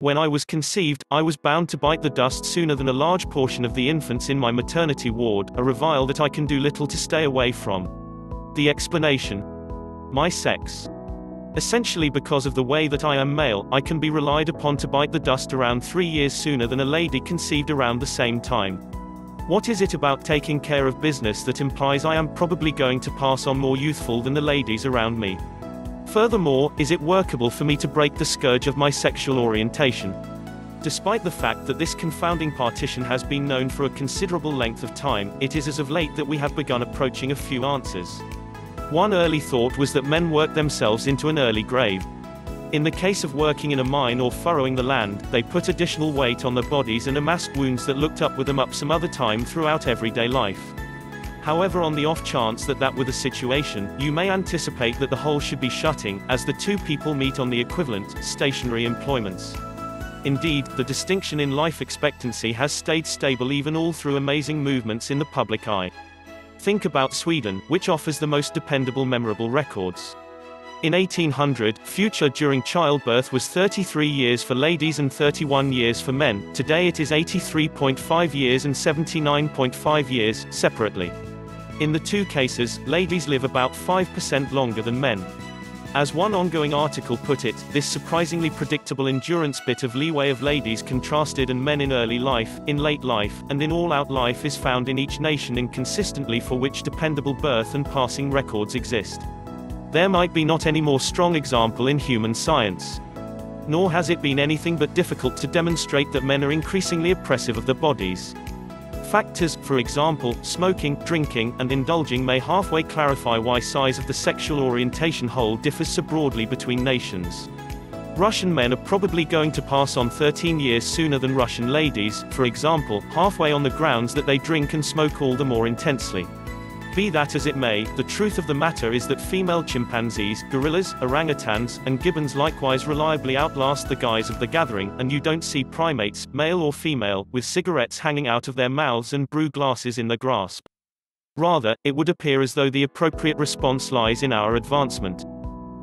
When I was conceived, I was bound to bite the dust sooner than a large portion of the infants in my maternity ward, a revile that I can do little to stay away from. The explanation: my sex. Essentially because of the way that I am male, I can be relied upon to bite the dust around 3 years sooner than a lady conceived around the same time. What is it about taking care of business that implies I am probably going to pass on more youthful than the ladies around me? Furthermore, is it workable for me to break the scourge of my sexual orientation? Despite the fact that this confounding partition has been known for a considerable length of time, it is as of late that we have begun approaching a few answers. One early thought was that men work themselves into an early grave. In the case of working in a mine or furrowing the land, they put additional weight on their bodies and amassed wounds that looked up with them up some other time throughout everyday life. However, on the off chance that that were the situation, you may anticipate that the hole should be shutting, as the two people meet on the equivalent, stationary employments. Indeed, the distinction in life expectancy has stayed stable even all through amazing movements in the public eye. Think about Sweden, which offers the most dependable memorable records. In 1800, future during childbirth was 33 years for ladies and 31 years for men. Today it is 83.5 years and 79.5 years, separately. In the two cases, ladies live about 5% longer than men. As one ongoing article put it, this surprisingly predictable endurance bit of leeway of ladies contrasted and men in early life, in late life, and in all-out life is found in each nation inconsistently for which dependable birth and passing records exist. There might be not any more strong example in human science. Nor has it been anything but difficult to demonstrate that men are increasingly oppressive of their bodies. Factors, for example, smoking, drinking, and indulging may halfway clarify why size of the sexual orientation hole differs so broadly between nations. Russian men are probably going to pass on 13 years sooner than Russian ladies, for example, halfway on the grounds that they drink and smoke all the more intensely. Be that as it may, the truth of the matter is that female chimpanzees, gorillas, orangutans, and gibbons likewise reliably outlast the guys of the gathering, and you don't see primates, male or female, with cigarettes hanging out of their mouths and brew glasses in their grasp. Rather, it would appear as though the appropriate response lies in our advancement.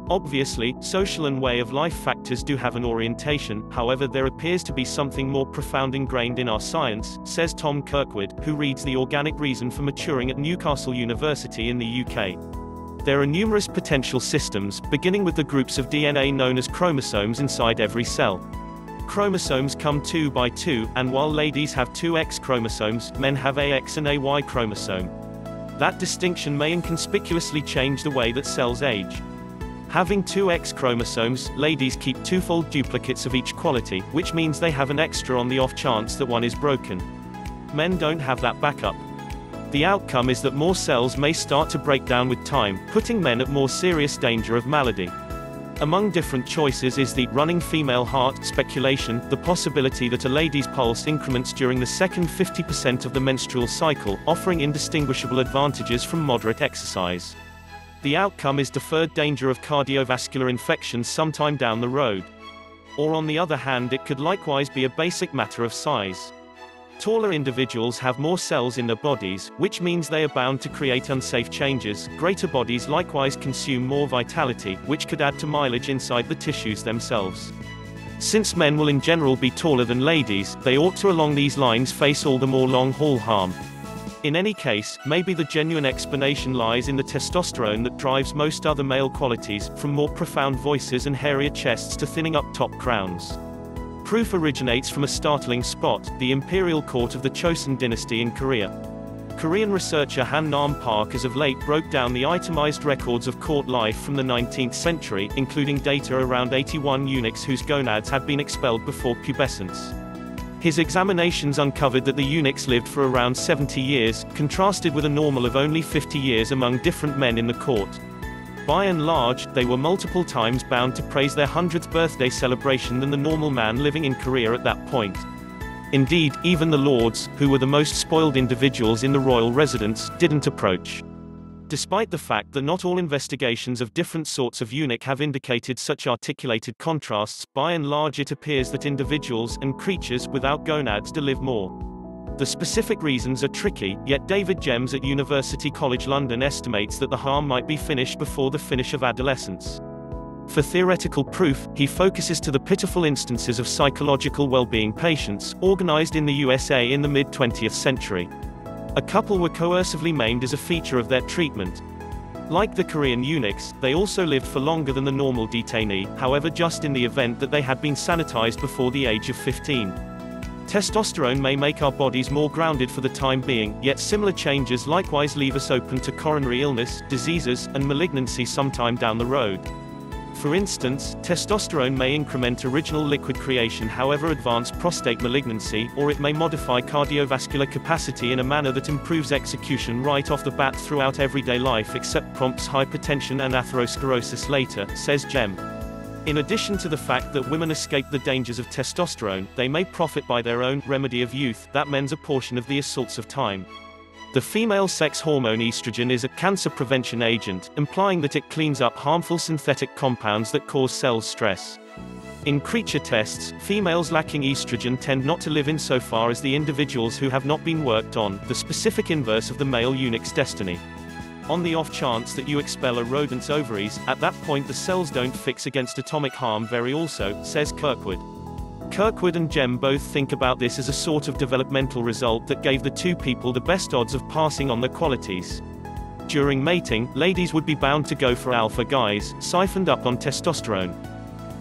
Obviously, social and way of life factors do have an orientation, however there appears to be something more profound ingrained in our science, says Tom Kirkwood, who reads The Organic Reason for Maturing at Newcastle University in the UK. There are numerous potential systems, beginning with the groups of DNA known as chromosomes inside every cell. Chromosomes come 2 by 2, and while ladies have 2 X chromosomes, men have a X and a Y chromosome. That distinction may inconspicuously change the way that cells age. Having 2 X chromosomes, ladies keep twofold duplicates of each quality, which means they have an extra on the off chance that one is broken. Men don't have that backup. The outcome is that more cells may start to break down with time, putting men at more serious danger of malady. Among different choices is the running female heart speculation, the possibility that a lady's pulse increments during the second 50% of the menstrual cycle, offering indistinguishable advantages from moderate exercise. The outcome is deferred danger of cardiovascular infections sometime down the road. Or on the other hand, it could likewise be a basic matter of size. Taller individuals have more cells in their bodies, which means they are bound to create unsafe changes. Greater bodies likewise consume more vitality, which could add to mileage inside the tissues themselves. Since men will in general be taller than ladies, they ought to along these lines face all the more long-haul harm. In any case, maybe the genuine explanation lies in the testosterone that drives most other male qualities, from more profound voices and hairier chests to thinning up top crowns. Proof originates from a startling spot, the imperial court of the Chosun dynasty in Korea. Korean researcher Han Nam Park as of late broke down the itemized records of court life from the 19th century, including data around 81 eunuchs whose gonads had been expelled before pubescence. His examinations uncovered that the eunuchs lived for around 70 years, contrasted with a normal of only 50 years among different men in the court. By and large, they were multiple times bound to praise their 100th birthday celebration than the normal man living in Korea at that point. Indeed, even the lords, who were the most spoiled individuals in the royal residence, didn't approach. Despite the fact that not all investigations of different sorts of eunuch have indicated such articulated contrasts, by and large it appears that individuals and creatures without gonads do live more. The specific reasons are tricky, yet David Gems at University College London estimates that the harm might be finished before the finish of adolescence. For theoretical proof, he focuses to the pitiful instances of psychological well-being patients, organized in the USA in the mid-20th century. A couple were coercively maimed as a feature of their treatment. Like the Korean eunuchs, they also lived for longer than the normal detainee, however just in the event that they had been sanitized before the age of 15. Testosterone may make our bodies more grounded for the time being, yet similar changes likewise leave us open to coronary illness, diseases, and malignancy sometime down the road. For instance, testosterone may increment original liquid creation, however advance prostate malignancy, or it may modify cardiovascular capacity in a manner that improves execution right off the bat throughout everyday life except prompts hypertension and atherosclerosis later, says Jem. In addition to the fact that women escape the dangers of testosterone, they may profit by their own remedy of youth that mends a portion of the assaults of time. The female sex hormone estrogen is a cancer prevention agent, implying that it cleans up harmful synthetic compounds that cause cell stress. In creature tests, females lacking estrogen tend not to live insofar as the individuals who have not been worked on, the specific inverse of the male eunuch's destiny. On the off chance that you expel a rodent's ovaries, at that point the cells don't fix against atomic harm very also, says Kirkwood. Kirkwood and Jem both think about this as a sort of developmental result that gave the two people the best odds of passing on their qualities. During mating, ladies would be bound to go for alpha guys, siphoned up on testosterone.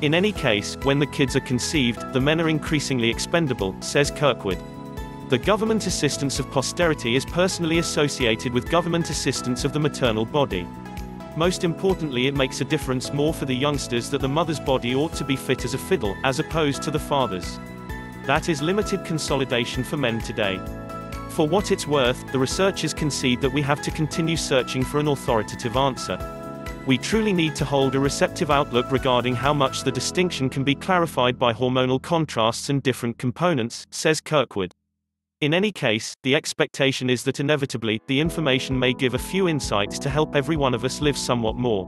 In any case, when the kids are conceived, the men are increasingly expendable, says Kirkwood. The government assistance of posterity is personally associated with government assistance of the maternal body. Most importantly, it makes a difference more for the youngsters that the mother's body ought to be fit as a fiddle, as opposed to the father's. That is limited consolidation for men today. For what it's worth, the researchers concede that we have to continue searching for an authoritative answer. We truly need to hold a receptive outlook regarding how much the distinction can be clarified by hormonal contrasts and different components, says Kirkwood. In any case, the expectation is that inevitably, the information may give a few insights to help every one of us live somewhat more